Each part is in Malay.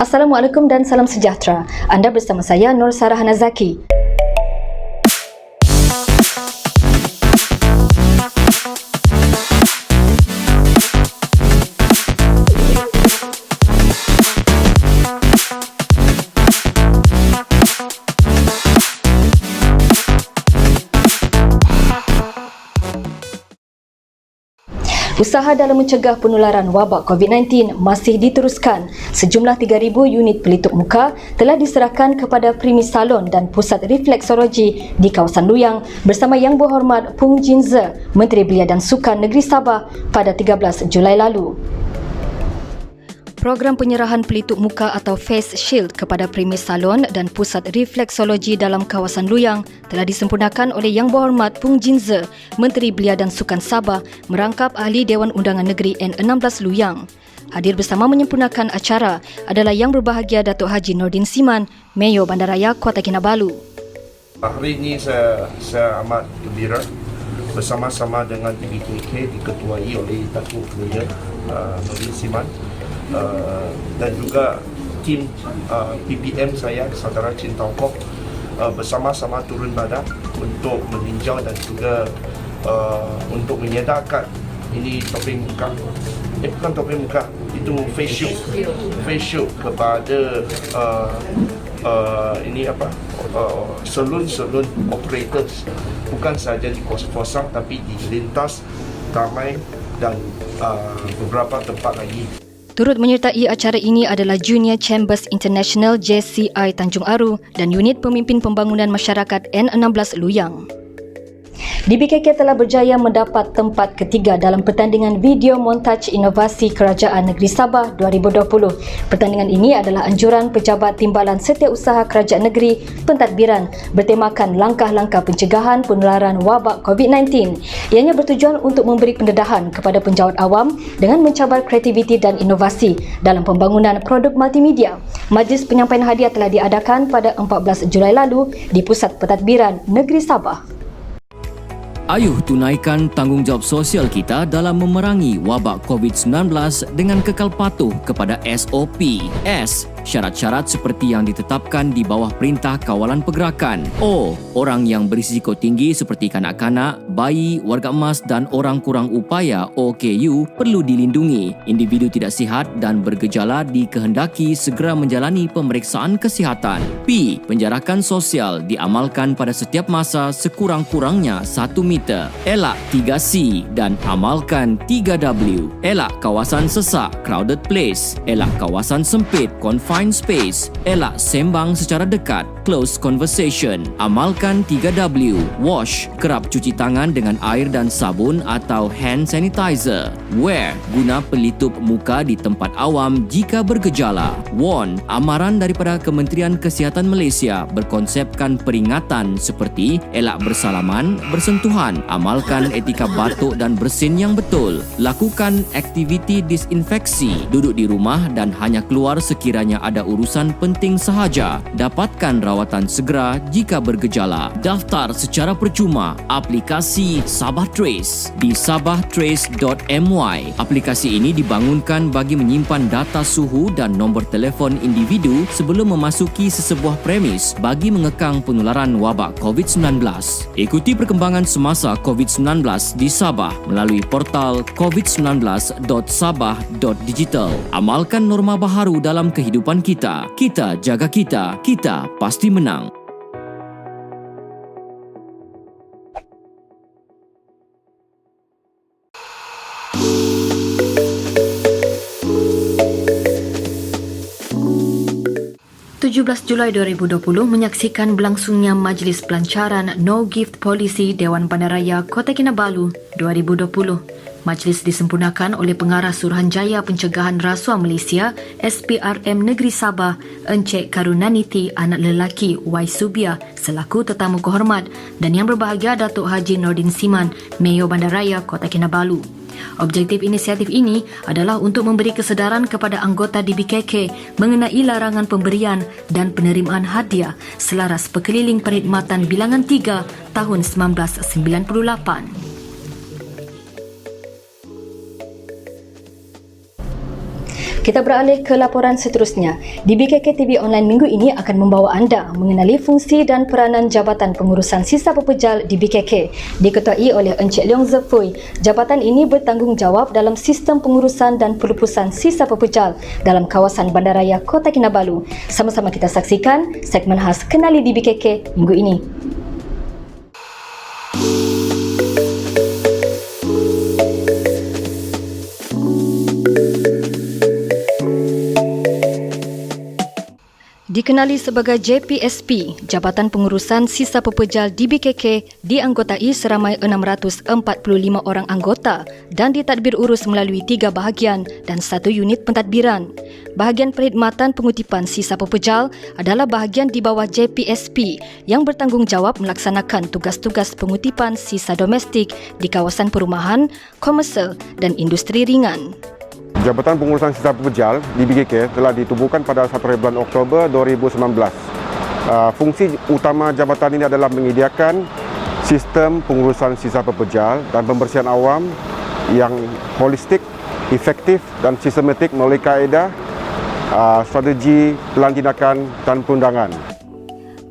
Assalamualaikum dan salam sejahtera. Anda bersama saya Nur Sarah Hanazaki. Usaha dalam mencegah penularan wabak COVID-19 masih diteruskan. Sejumlah 3,000 unit pelitup muka telah diserahkan kepada premis salon dan pusat refleksologi di kawasan Luyang bersama Yang Berhormat Pung Jinze, Menteri Belia dan Sukan Negeri Sabah pada 13 Julai lalu. Program penyerahan pelitup muka atau face shield kepada premis salon dan pusat refleksologi dalam kawasan Luyang telah disempurnakan oleh Yang Berhormat Pung Jinze, Menteri Belia dan Sukan Sabah merangkap Ahli Dewan Undangan Negeri N16 Luyang. Hadir bersama menyempurnakan acara adalah Yang Berbahagia Datuk Haji Nordin Siman, Mayor Bandaraya Kota Kinabalu. Hari ini saya amat gembira bersama-sama dengan PBKK diketuai oleh Datuk Mayor Nordin Siman dan juga tim PPM saya, Saudara Chin Tau Kok, bersama-sama turun badan untuk meninjau dan juga untuk menyedarkan ini topeng muka, bukan topeng muka, itu face shield kepada salon operators, bukan sahaja di kos-kosan tapi di lintas, Damai dan beberapa tempat lagi. Turut menyertai acara ini adalah Junior Chambers International JCI Tanjung Aru dan Unit Pemimpin Pembangunan Masyarakat N16 Luyang. DBKK telah berjaya mendapat tempat ketiga dalam pertandingan video montaj inovasi Kerajaan Negeri Sabah 2020. Pertandingan ini adalah anjuran Pejabat Timbalan Setiausaha Kerajaan Negeri Pentadbiran bertemakan langkah-langkah pencegahan penularan wabak COVID-19. Ianya bertujuan untuk memberi pendedahan kepada penjawat awam dengan mencabar kreativiti dan inovasi dalam pembangunan produk multimedia. Majlis penyampaian hadiah telah diadakan pada 14 Julai lalu di Pusat Pentadbiran Negeri Sabah. Ayuh tunaikan tanggungjawab sosial kita dalam memerangi wabak COVID-19 dengan kekal patuh kepada SOP. S. Syarat-syarat seperti yang ditetapkan di bawah Perintah Kawalan Pergerakan. O. Orang yang berisiko tinggi seperti kanak-kanak, bayi, warga emas dan orang kurang upaya OKU perlu dilindungi. Individu tidak sihat dan bergejala dikehendaki segera menjalani pemeriksaan kesihatan. P. Penjarakan sosial diamalkan pada setiap masa sekurang-kurangnya 1 meter. Elak 3C dan amalkan 3W. Elak kawasan sesak, crowded place. Elak kawasan sempit, confined space. Elak sembang secara dekat, close conversation. Amalkan 3W. Wash, kerap cuci tangan dengan air dan sabun atau hand sanitizer. Wear, guna pelitup muka di tempat awam jika bergejala. Warn, amaran daripada Kementerian Kesihatan Malaysia berkonsepkan peringatan seperti elak bersalaman, bersentuhan, amalkan etika batuk dan bersin yang betul, lakukan aktiviti disinfeksi, duduk di rumah dan hanya keluar sekiranya ada urusan penting sahaja, dapatkan rawatan segera jika bergejala. Daftar secara percuma aplikasi Sabah Trace di sabahtrace.my. Aplikasi ini dibangunkan bagi menyimpan data suhu dan nombor telefon individu sebelum memasuki sesebuah premis bagi mengekang penularan wabak COVID-19. Ikuti perkembangan semasa COVID-19 di Sabah melalui portal covid19.sabah.digital. Amalkan norma baharu dalam kehidupan kita. Kita jaga kita pasti menang. Julai 2020 menyaksikan berlangsungnya Majlis Pelancaran No Gift Policy Dewan Bandaraya Kota Kinabalu 2020. Majlis disempurnakan oleh Pengarah Suruhanjaya Pencegahan Rasuah Malaysia SPRM Negeri Sabah Encik Karunaniti Anak Lelaki Y. Subia selaku tetamu kehormat dan Yang Berbahagia Datuk Haji Nordin Siman, Mayor Bandaraya Kota Kinabalu. Objektif inisiatif ini adalah untuk memberi kesedaran kepada anggota DBKK mengenai larangan pemberian dan penerimaan hadiah selaras Perkeliling Perkhidmatan Bilangan 3 tahun 1998. Kita beralih ke laporan seterusnya. Di BKK TV Online minggu ini akan membawa anda mengenali fungsi dan peranan Jabatan Pengurusan Sisa Pepejal di BKK. Diketuai oleh Encik Leong Zefui, jabatan ini bertanggungjawab dalam sistem pengurusan dan pelupusan sisa pepejal dalam kawasan Bandaraya Kota Kinabalu. Sama-sama kita saksikan segmen khas Kenali di BKK minggu ini. Dikenali sebagai JPSP, Jabatan Pengurusan Sisa Pepejal di BKK dianggotai seramai 645 orang anggota dan ditadbir urus melalui 3 bahagian dan 1 unit pentadbiran. Bahagian perkhidmatan pengutipan sisa pepejal adalah bahagian di bawah JPSP yang bertanggungjawab melaksanakan tugas-tugas pengutipan sisa domestik di kawasan perumahan, komersial dan industri ringan. Jabatan Pengurusan Sisa Pepejal di BKK telah ditubuhkan pada 1 bulan Oktober 2019. Fungsi utama jabatan ini adalah menyediakan sistem pengurusan sisa pepejal dan pembersihan awam yang holistik, efektif dan sistematik melalui kaedah, strategi, pelan tindakan dan perundangan.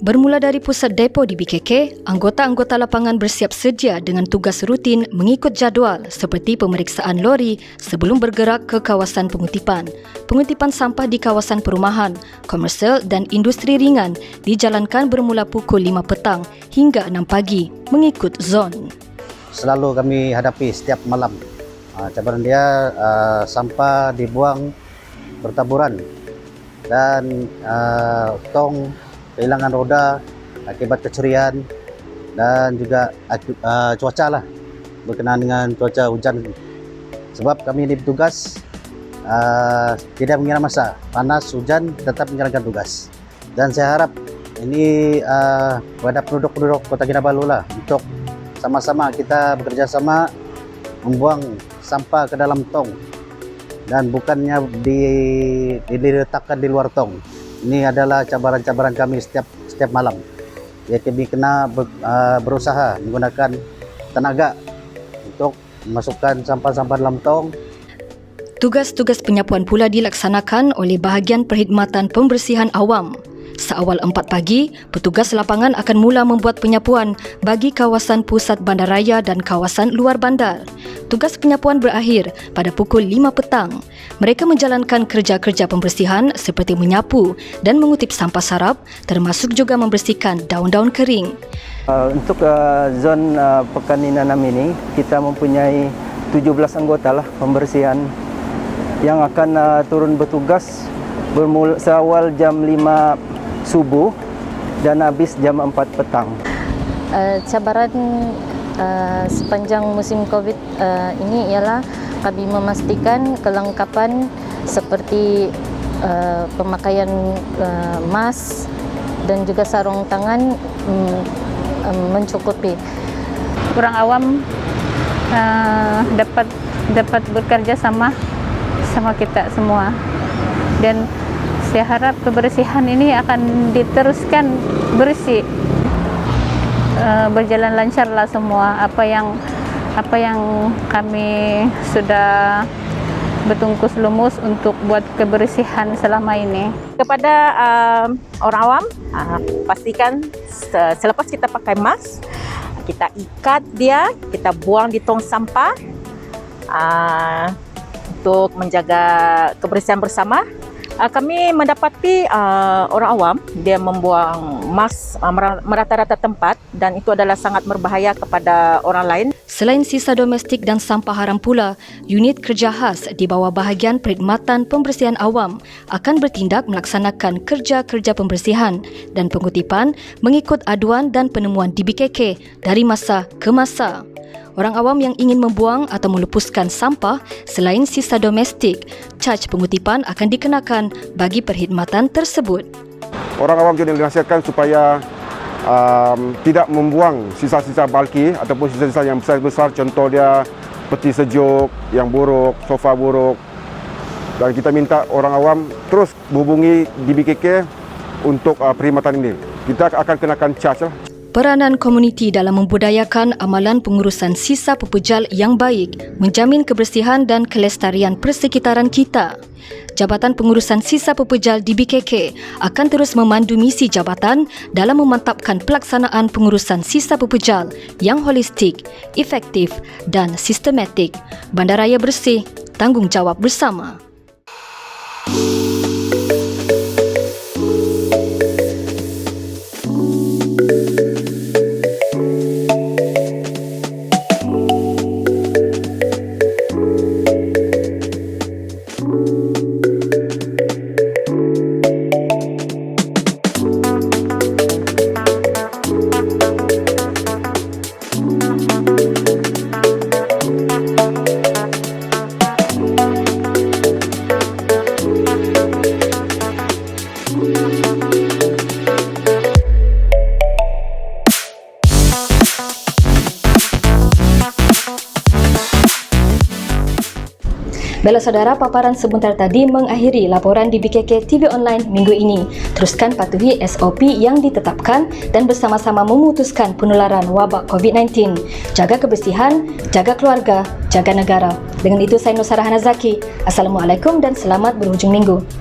Bermula dari pusat depo di BKK, anggota-anggota lapangan bersiap sedia dengan tugas rutin mengikut jadual seperti pemeriksaan lori sebelum bergerak ke kawasan pengutipan. Pengutipan sampah di kawasan perumahan, komersial dan industri ringan dijalankan bermula pukul 5 petang hingga 6 pagi mengikut zon. Selalu kami hadapi setiap malam. Cabaran dia sampah dibuang bertaburan dan tong kehilangan roda akibat kecurian dan juga cuaca lah, berkenaan dengan cuaca hujan. Sebab kami ini bertugas tidak mengira masa, panas, hujan, tetap menjalankan tugas. Dan saya harap ini kepada penduduk-penduduk Kota Kinabalu lah, untuk sama-sama kita bekerja sama membuang sampah ke dalam tong dan bukannya diletakkan di luar tong. Ini adalah cabaran-cabaran kami setiap malam. Ya, kami kena berusaha menggunakan tenaga untuk memasukkan sampah-sampah dalam tong. Tugas-tugas penyapuan pula dilaksanakan oleh bahagian perkhidmatan pembersihan awam. Seawal 4 pagi, petugas lapangan akan mula membuat penyapuan bagi kawasan pusat bandaraya dan kawasan luar bandar. Tugas penyapuan berakhir pada pukul 5 petang. Mereka menjalankan kerja-kerja pembersihan seperti menyapu dan mengutip sampah sarap, termasuk juga membersihkan daun-daun kering. Untuk zon Pekan Ninanam ini, kita mempunyai 17 anggota lah pembersihan yang akan turun bertugas bermula seawal jam 5 subuh dan habis jam 4 petang. Cabaran sepanjang musim COVID ini ialah kami memastikan kelengkapan seperti pemakaian mask dan juga sarung tangan mencukupi. Orang awam dapat bekerja sama kita semua, dan saya harap kebersihan ini akan diteruskan bersih, berjalan lancar lah semua. Apa yang kami sudah bertungkus lumus untuk buat kebersihan selama ini. Kepada orang awam, pastikan selepas kita pakai mask, kita ikat dia, kita buang di tong sampah untuk menjaga kebersihan bersama. Kami mendapati orang awam dia membuang mask merata-rata tempat, dan itu adalah sangat berbahaya kepada orang lain. Selain sisa domestik dan sampah haram pula, unit kerja khas di bawah bahagian perkhidmatan pembersihan awam akan bertindak melaksanakan kerja-kerja pembersihan dan pengutipan mengikut aduan dan penemuan di BKK dari masa ke masa. Orang awam yang ingin membuang atau melepuskan sampah selain sisa domestik, caj pengutipan akan dikenakan bagi perkhidmatan tersebut. Orang awam juga dinasihatkan supaya tidak membuang sisa-sisa bulky ataupun sisa-sisa yang besar-besar, contoh dia peti sejuk yang buruk, sofa buruk. Dan kita minta orang awam terus hubungi di BKK untuk perkhidmatan ini. Kita akan kenakan caj lah. Peranan komuniti dalam membudayakan amalan pengurusan sisa pepejal yang baik menjamin kebersihan dan kelestarian persekitaran kita. Jabatan Pengurusan Sisa Pepejal DBKK akan terus memandu misi jabatan dalam memantapkan pelaksanaan pengurusan sisa pepejal yang holistik, efektif dan sistematik. Bandaraya bersih, tanggungjawab bersama. Bella saudara, paparan sebentar tadi mengakhiri laporan DBKK TV Online minggu ini. Teruskan patuhi SOP yang ditetapkan dan bersama-sama memutuskan penularan wabak COVID-19. Jaga kebersihan, jaga keluarga, jaga negara. Dengan itu saya Nur Sarahana Zaki. Assalamualaikum dan selamat berhujung minggu.